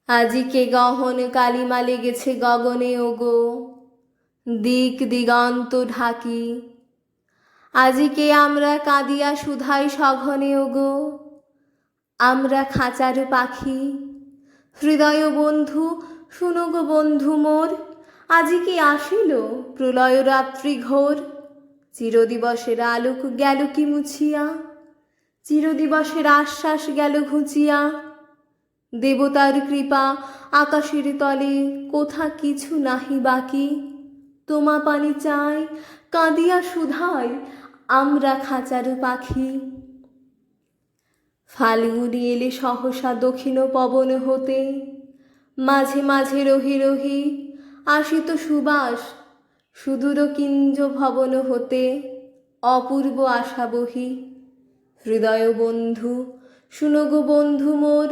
আজিকে গহন কালিমা লেগেছে গগনে ওগো, দিক দিগন্ত ঢাকি। আজিকে আমরা কাঁদিয়া সুধাই সঘনে ওগো, আমরা খাঁচার পাখি। হৃদয় বন্ধু শুনো গো বন্ধু মোর, আজিকে আসিল প্রলয় রাত্রি ঘোর। চিরদিবসের আলোক গেল কি মুছিয়া, চিরদিবসের আশ্বাস গেল ঘুচিয়া। দেবতার কৃপা আকাশের তলে কোথা কিছু নাহি বাকি। তোমা পানি চাই কাঁদিয়া সুধাই আমরা খাঁচার পাখি। ফাল্গুনি এলে সহসা দক্ষিণ পবন হতে, মাঝে মাঝে রহি রহি আসিত সুবাস সুদূর কিঞ্জ ভবন হতে, অপূর্ব আশা বহি। হৃদয় বন্ধু শুনো গো বন্ধু মোর,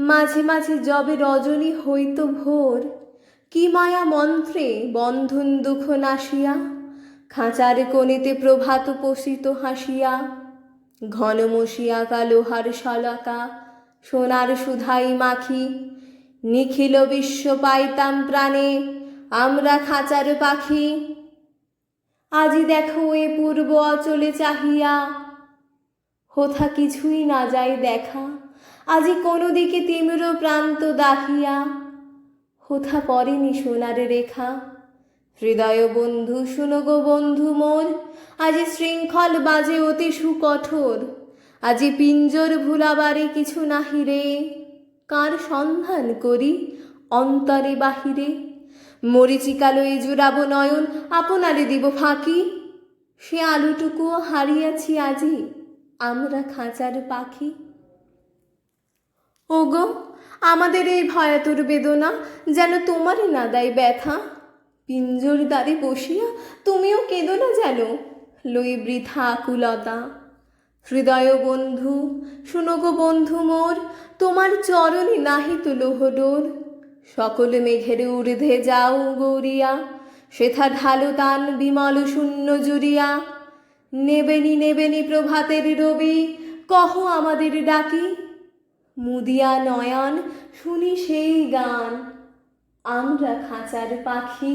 মাঝে মাঝে যবে রজনী হইত ভোর। কি মায়া মন্ত্রে বন্ধন দুঃখ নাশিয়া, খাঁচার কোণেতে প্রভাত পোষিত হাসিয়া। ঘন মশিয়া লোহার শলাকা সোনার সুধাই মাখি, নিখিল বিশ্ব পাইতাম প্রাণে আমরা খাঁচার পাখি। আজি দেখো এ পূর্ব অচলে চাহিয়া, হোথা কিছুই না যায় দেখা। আজি কোনো দিকে তীব্র প্রান্ত দাহিয়া, হোথা পড়েনি সোনার রেখা। হৃদয় বন্ধু শুনো গো বন্ধু মোর, আজি শৃঙ্খল বাজে অতি সুকঠোর। আজি পিঞ্জর ভুলাবারে কিছু নাহি রে, কার সন্ধান করি অন্তরে বাহিরে। মরিচিকালয়ে জুড়াব নয়ন আপনারে দিব ফাঁকি, সে আলোটুকুও হারিয়াছি আজি আমরা খাঁচার পাখি। ওগো আমাদের এই ভয়াতুর বেদনা যেন তোমারই না দেয় ব্যথা। পিঞ্জর দ্বারে বসিয়া তুমিও কেঁদো না যেন, লই বৃথা আকুলতা। হৃদয় বন্ধু শুনো গো বন্ধু মোর, তোমার চরণে নাহিত লোহডোর। সকল মেঘের ঊর্ধ্বে যাও গৌরিয়া, সেথা ঢালো তান বিমল শূন্য জুড়িয়া। নেবেনি নেবেনি প্রভাতের রবি, কহ আমাদের ডাকি। মুদিয়া নয়ন শুনি সেই গান আমরা খাঁচার পাখি।